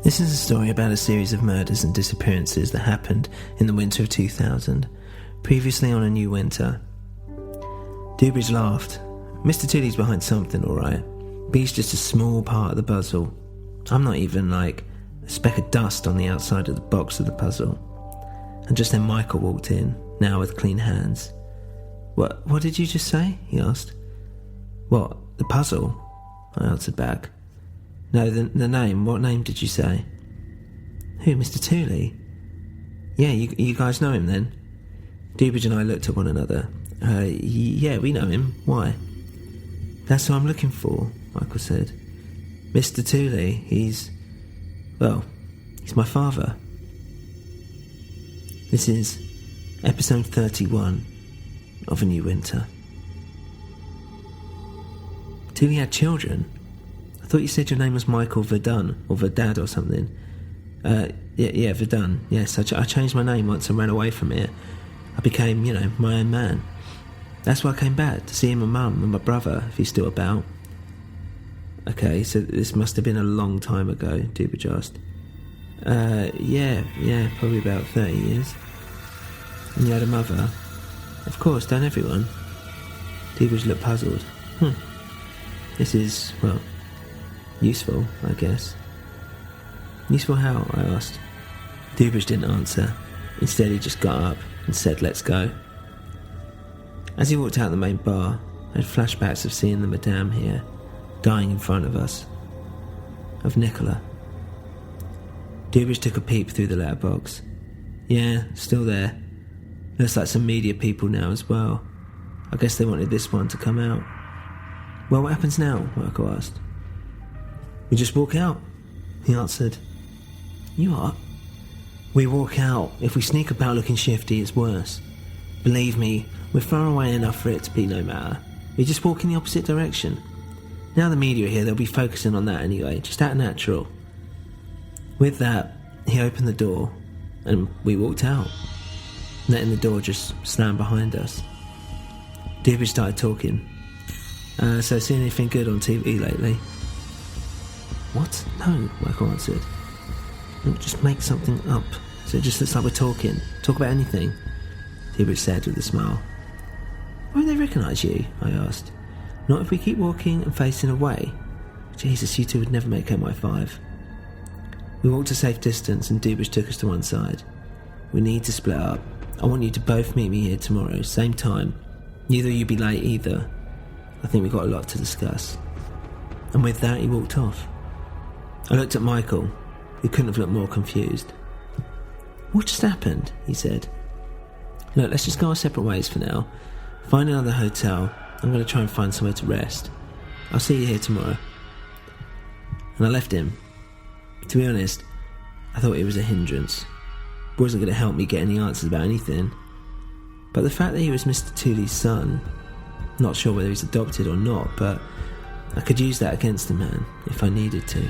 This is a story about a series of murders and disappearances that happened in the winter of 2000, previously on A New Winter. Dewbridge laughed. Mr. Tooley's behind something, alright, but he's just a small part of the puzzle. I'm not even like a speck of dust on the outside of the box of the puzzle. And just then Michael walked in, now with clean hands. What did you just say? He asked. What, the puzzle? I answered back. No, the name. What name did you say? Who, Mr. Tooley? Yeah, you guys know him then? Dewbridge and I looked at one another. Yeah, we know him. Why? That's who I'm looking for, Michael said. Mr. Tooley, he's my father. This is episode 31 of A New Winter. Tooley had children? I thought you said your name was Michael Verdun, or Verdad or something. Yeah, Verdun. Yes, I changed my name once I ran away from here. I became, my own man. That's why I came back, to see my mum and my brother, if he's still about. Okay, so this must have been a long time ago, Dewbridge asked. Yeah, probably about 30 years. And you had a mother? Of course, don't everyone? Dewbridge looked puzzled. This is, useful, I guess. Useful how? I asked. Dewbridge didn't answer. Instead, he just got up and said, let's go. As he walked out the main bar, I had flashbacks of seeing the Madame here, dying in front of us. Of Nicola. Dewbridge took a peep through the letterbox. Yeah, still there. Looks like some media people now as well. I guess they wanted this one to come out. Well, what happens now? Michael asked. We just walk out, he answered. You what? We walk out. If we sneak about looking shifty, it's worse. Believe me, we're far away enough for it to be no matter. We just walk in the opposite direction. Now the media are here, they'll be focusing on that anyway, just out of natural. With that, he opened the door, and we walked out, letting the door just slam behind us. Dewbridge started talking. So seen anything good on TV lately? What? No, Michael answered. Don't just make something up, so it just looks like we're talking. Talk about anything, Dewbridge said with a smile. Won't they recognise you? I asked. Not if we keep walking and facing away. Jesus, you two would never make MI5. We walked a safe distance and Dewbridge took us to one side. We need to split up. I want you to both meet me here tomorrow, same time. Neither of you be late either. I think we've got a lot to discuss. And with that, he walked off. I looked at Michael, who couldn't have looked more confused. What just happened? He said. Look, let's just go our separate ways for now. Find another hotel. I'm going to try and find somewhere to rest. I'll see you here tomorrow. And I left him. To be honest, I thought it was a hindrance. It wasn't going to help me get any answers about anything. But the fact that he was Mr. Tooley's son, not sure whether he's adopted or not, but I could use that against the man if I needed to.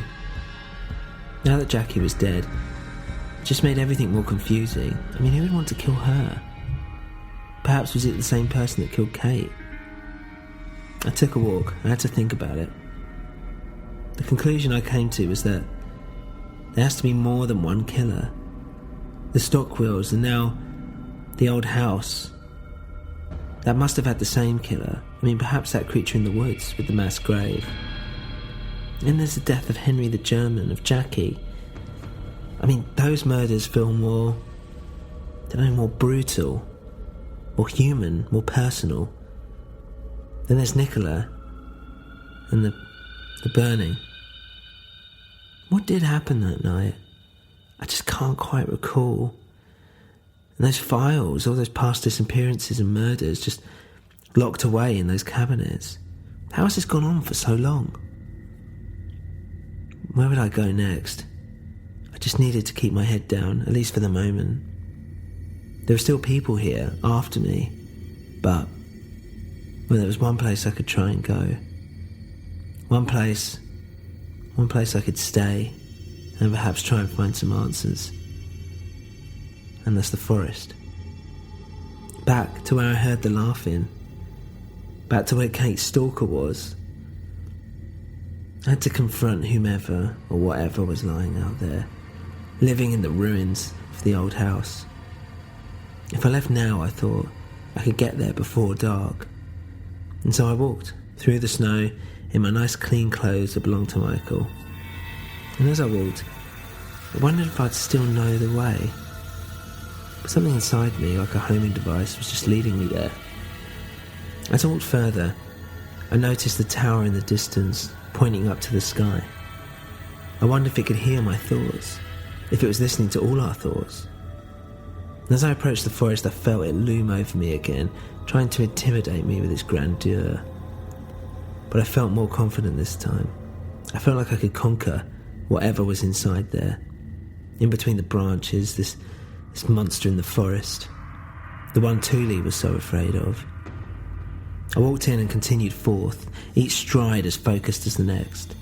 Now that Jackie was dead, it just made everything more confusing. I mean, who would want to kill her? Perhaps was it the same person that killed Kate? I took a walk. I had to think about it. The conclusion I came to was that there has to be more than one killer. The stock wheels and now the old house. That must have had the same killer. I mean, perhaps that creature in the woods with the mass grave. And there's the death of Henry the German, of Jackie. I mean, those murders feel more brutal, more human, more personal. Then there's Nicola and the burning. What did happen that night? I just can't quite recall. And those files, all those past disappearances and murders just locked away in those cabinets. How has this gone on for so long? Where would I go next? I just needed to keep my head down, at least for the moment. There were still people here after me, but there was one place I could try and go. One place I could stay and perhaps try and find some answers. And that's the forest. Back to where I heard the laughing. Back to where Kate's stalker was. I had to confront whomever or whatever was lying out there, living in the ruins of the old house. If I left now, I thought, I could get there before dark. And so I walked through the snow in my nice clean clothes that belonged to Michael. And as I walked, I wondered if I'd still know the way. But something inside me, like a homing device, was just leading me there. As I walked further, I noticed the tower in the distance, pointing up to the sky. I wondered if it could hear my thoughts, if it was listening to all our thoughts. And as I approached the forest, I felt it loom over me again, trying to intimidate me with its grandeur. But I felt more confident this time. I felt like I could conquer whatever was inside there. In between the branches, this monster in the forest, the one Tooley was so afraid of. I walked in and continued forth, each stride as focused as the next.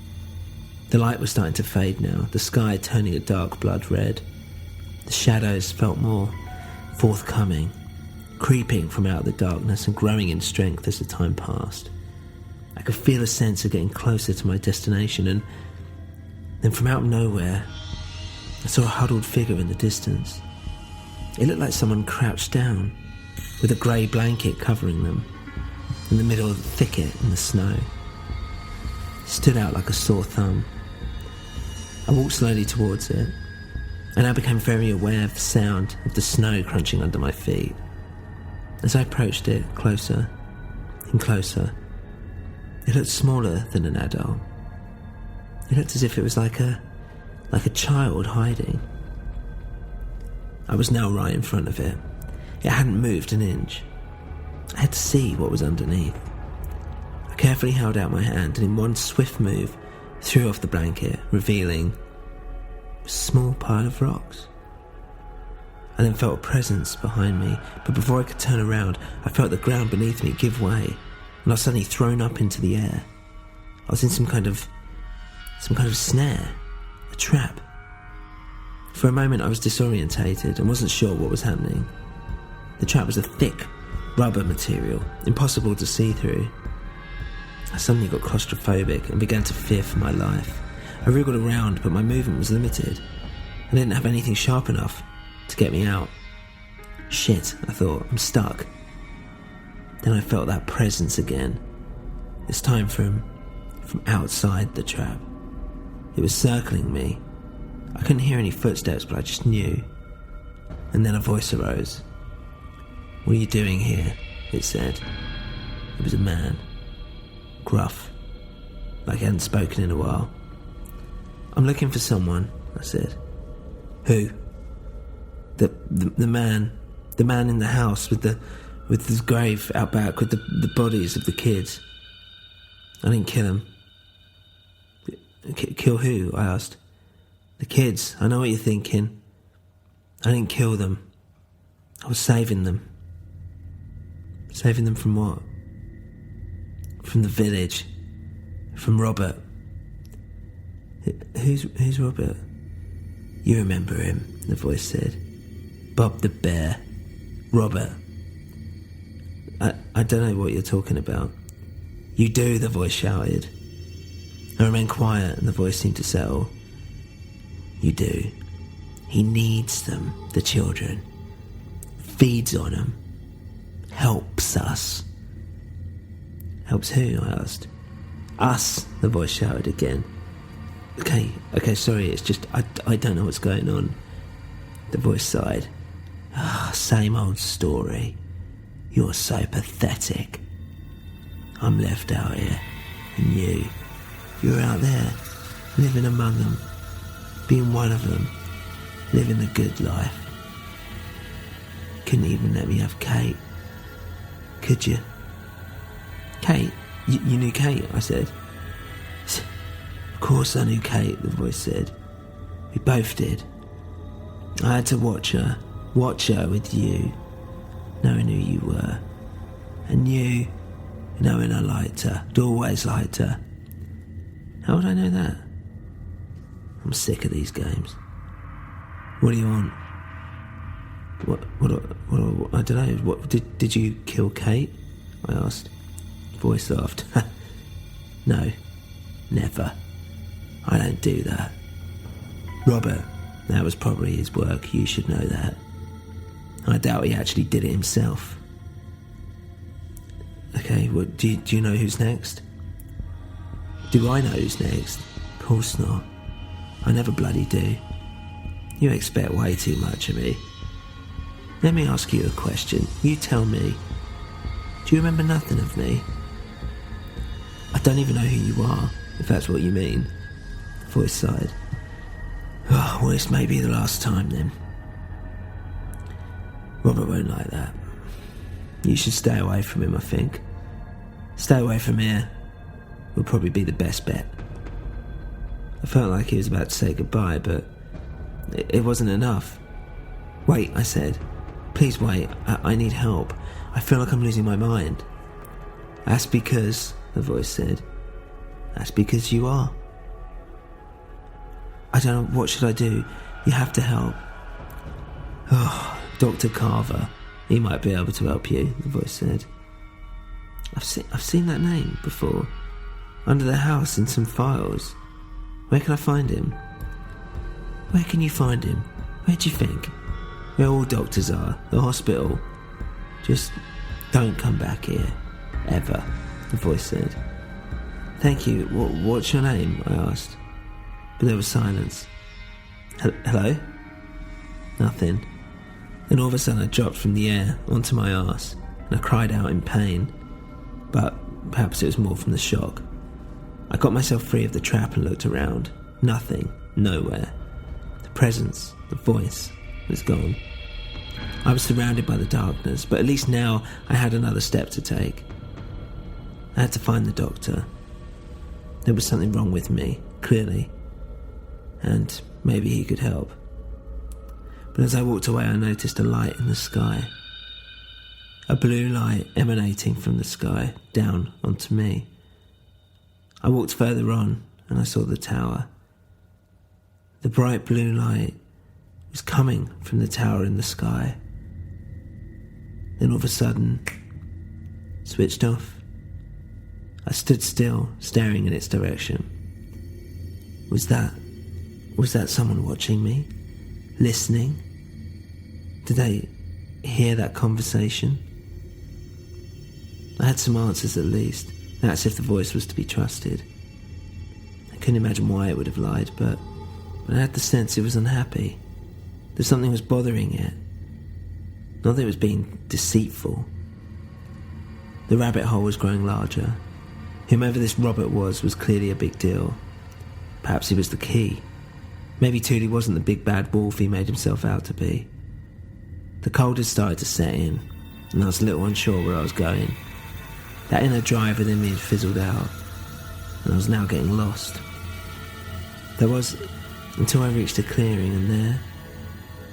The light was starting to fade now, the sky turning a dark blood red. The shadows felt more forthcoming, creeping from out of the darkness and growing in strength as the time passed. I could feel a sense of getting closer to my destination, and then from out of nowhere, I saw a huddled figure in the distance. It looked like someone crouched down, with a grey blanket covering them, in the middle of the thicket in the snow. It stood out like a sore thumb. I walked slowly towards it, and I became very aware of the sound of the snow crunching under my feet. As I approached it closer and closer, it looked smaller than an adult. It looked as if it was like a child hiding. I was now right in front of it. It hadn't moved an inch. I had to see what was underneath. I carefully held out my hand and in one swift move threw off the blanket, revealing a small pile of rocks. I then felt a presence behind me, but before I could turn around, I felt the ground beneath me give way, and I was suddenly thrown up into the air. I was in some kind of snare, a trap. For a moment I was disorientated and wasn't sure what was happening. The trap was a thick rubber material, impossible to see through. I suddenly got claustrophobic and began to fear for my life. I wriggled around, but my movement was limited. I didn't have anything sharp enough to get me out. Shit, I thought, I'm stuck. Then I felt that presence again, this time from outside the trap. It was circling me. I couldn't hear any footsteps, but I just knew. And then a voice arose. "What are you doing here?" it said. It was a man. Gruff, like he hadn't spoken in a while. "I'm looking for someone," I said. "Who?" The man in the house with the grave out back with the bodies of the kids. I didn't kill him. Kill who? I asked. "The kids. I know what you're thinking. I didn't kill them. I was saving them." "Saving them from what?" "From the village. From Robert." Who's Robert?" "You remember him," the voice said. "Bob the Bear. Robert." I don't know what you're talking about." "You do," the voice shouted. I remained quiet and the voice seemed to settle. "You do. He needs them, the children. Feeds on them. Helps us." "Helps who?" I asked. "Us," the voice shouted again. Okay, sorry, it's just, I don't know what's going on." The voice sighed. Same old story. You're so pathetic. I'm left out here, and you're out there, living among them, being one of them, living the good life. Couldn't even let me have Kate, could you?" "Kate? You knew Kate?" I said. "Of course I knew Kate," the voice said. "We both did. I had to watch her with you, knowing who you were, and you knowing I liked her, I'd always liked her." "How would I know that?" "I'm sick of these games. What do you want?" What I don't know. What did you kill Kate?" I asked. The voice laughed. "No, never. I don't do that. Robert, that was probably his work, you should know that. I doubt he actually did it himself. Okay, well, do you know who's next? Do I know who's next? Of course not. I never bloody do. You expect way too much of me. Let me ask you a question. You tell me. Do you remember nothing of me? I don't even know who you are, if that's what you mean. The voice sighed. Oh, well, this may be the last time then. Robert won't like that. You should stay away from him, I think. Stay away from here will probably be the best bet. I felt like he was about to say goodbye, but it wasn't enough. Wait, I said. Please wait, I need help. I feel like I'm losing my mind. That's because, the voice said, that's because you are. I don't know, what should I do? You have to help. Oh, Dr. Carver. He might be able to help you, the voice said. I've seen that name before. Under the house in some files. Where can I find him? Where can you find him? Where do you think? Where all doctors are, the hospital. Just don't come back here. Ever, the voice said. Thank you. What's your name? I asked. But there was silence. Hello? Nothing. Then all of a sudden I dropped from the air onto my arse and I cried out in pain. But perhaps it was more from the shock. I got myself free of the trap and looked around. Nothing. Nowhere. The presence, the voice, was gone. I was surrounded by the darkness, but at least now I had another step to take. I had to find the doctor. There was something wrong with me, clearly. And maybe he could help. But as I walked away, I noticed a light in the sky. A blue light emanating from the sky down onto me. I walked further on and I saw the tower. The bright blue light was coming from the tower in the sky. Then all of a sudden, switched off. I stood still, staring in its direction. Was that someone watching me? Listening? Did they hear that conversation? I had some answers at least. That's if the voice was to be trusted. I couldn't imagine why it would have lied, but I had the sense it was unhappy. That something was bothering it. Not that it was being deceitful. The rabbit hole was growing larger. Whomever this Robert was clearly a big deal. Perhaps he was the key. Maybe Tooley wasn't the big bad wolf he made himself out to be. The cold had started to set in, and I was a little unsure where I was going. That inner drive within me had fizzled out, and I was now getting lost. There was, until I reached a clearing, and there,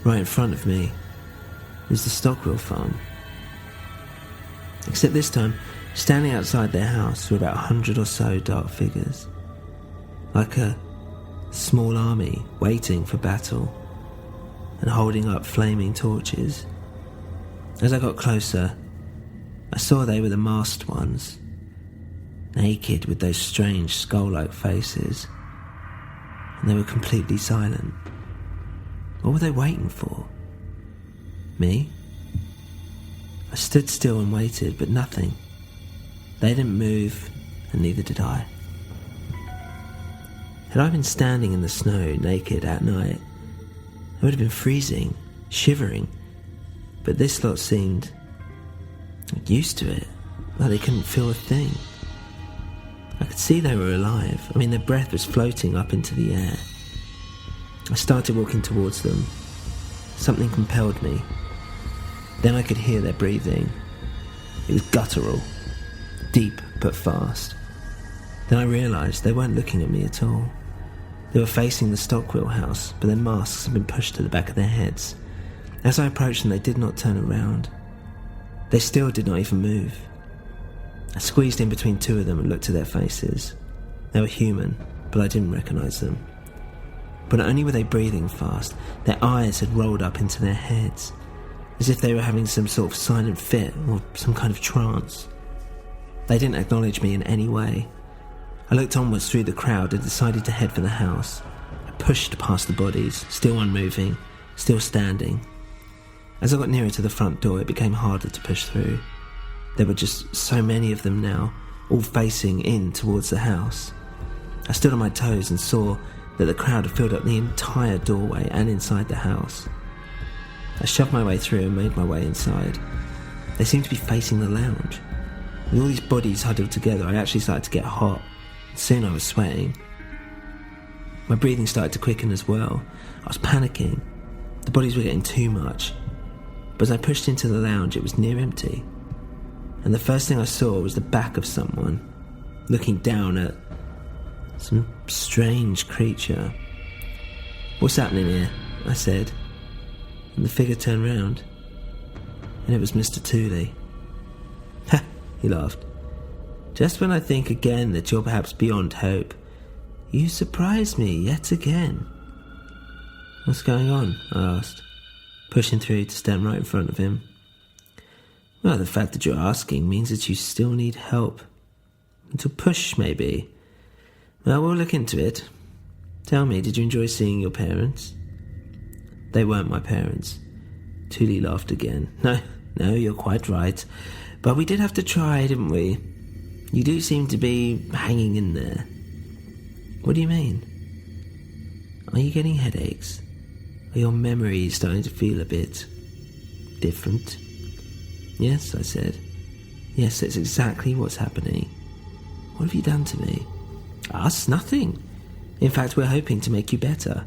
right in front of me, was the Stockwell farm. Except this time, standing outside their house were about 100 or so dark figures. Like a small army waiting for battle and holding up flaming torches. As I got closer, I saw they were the masked ones, naked with those strange skull-like faces, and they were completely silent. What were they waiting for? Me? I stood still and waited, but nothing. They didn't move, and neither did I. Had I been standing in the snow, naked at night, I would have been freezing, shivering, but this lot seemed used to it, like they couldn't feel a thing. I could see they were alive. I mean, their breath was floating up into the air. I started walking towards them. Something compelled me. Then I could hear their breathing. It was guttural, deep but fast. Then I realised they weren't looking at me at all. They were facing the Stockwell house, but their masks had been pushed to the back of their heads. As I approached them, they did not turn around. They still did not even move. I squeezed in between two of them and looked at their faces. They were human, but I didn't recognise them. But not only were they breathing fast, their eyes had rolled up into their heads, as if they were having some sort of silent fit or some kind of trance. They didn't acknowledge me in any way. I looked onwards through the crowd and decided to head for the house. I pushed past the bodies, still unmoving, still standing. As I got nearer to the front door, it became harder to push through. There were just so many of them now, all facing in towards the house. I stood on my toes and saw that the crowd had filled up the entire doorway and inside the house. I shoved my way through and made my way inside. They seemed to be facing the lounge. With all these bodies huddled together, I actually started to get hot. Soon I was sweating. My breathing started to quicken as well. I was panicking. The bodies were getting too much. But as I pushed into the lounge, it was near empty. And the first thing I saw was the back of someone, looking down at some strange creature. "What's happening here?" I said. And the figure turned round. And it was Mr. Tooley. "Ha," he laughed. "Just when I think again that you're perhaps beyond hope, you surprise me yet again." "What's going on?" I asked, pushing through to stand right in front of him. "Well, the fact that you're asking means that you still need help. To push, maybe. Well, we'll look into it. Tell me, did you enjoy seeing your parents?" "They weren't my parents." Tooley laughed again. No, you're quite right. But we did have to try, didn't we? You do seem to be hanging in there." "What do you mean? Are you getting headaches? Are your memories starting to feel a bit different?" "Yes," I said. "Yes, that's exactly what's happening." "What have you done to me?" "Us? Nothing. In fact, we're hoping to make you better.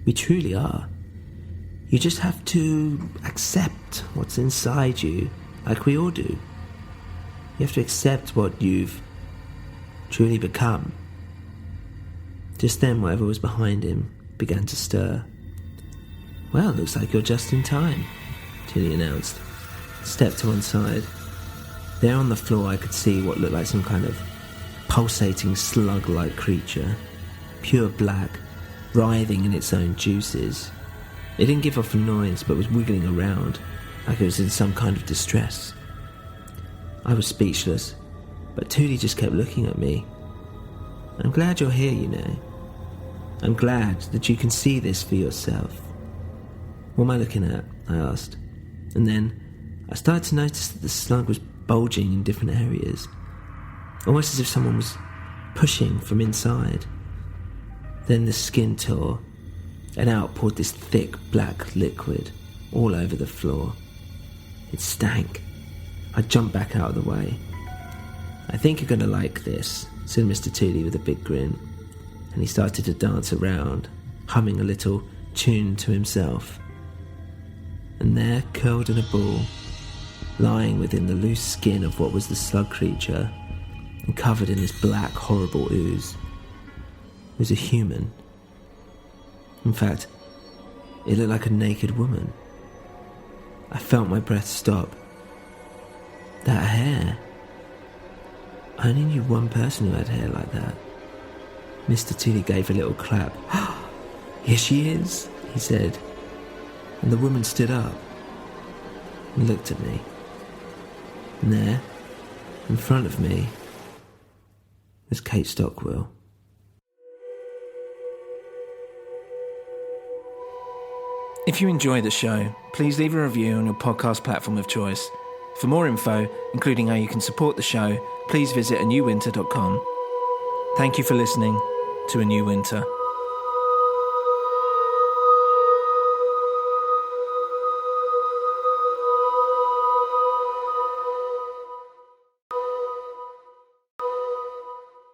We truly are. You just have to accept what's inside you, like we all do. You have to accept what you've truly become." Just then, whatever was behind him began to stir. "Well, looks like you're just in time," Tooley announced. Stepped to one side. There on the floor I could see what looked like some kind of pulsating slug-like creature, pure black, writhing in its own juices. It didn't give off a noise, but was wiggling around, like it was in some kind of distress. I was speechless, but Tooley just kept looking at me. "I'm glad you're here, you know. I'm glad that you can see this for yourself." "What am I looking at?" I asked. And then I started to notice that the slug was bulging in different areas, almost as if someone was pushing from inside. Then the skin tore, and out poured this thick black liquid all over the floor. It stank. I jumped back out of the way. "I think you're going to like this," said Mr. Tooley with a big grin, and he started to dance around, humming a little tune to himself. And there, curled in a ball, lying within the loose skin of what was the slug creature, and covered in this black, horrible ooze, was a human. In fact, it looked like a naked woman. I felt my breath stop. That hair. I only knew one person who had hair like that. Mr. Tooley gave a little clap. "Here she is," he said. And the woman stood up and looked at me. And there, in front of me, was Kate Stockwell. If you enjoy the show, please leave a review on your podcast platform of choice. For more info, including how you can support the show, please visit anewwinter.com. Thank you for listening to A New Winter.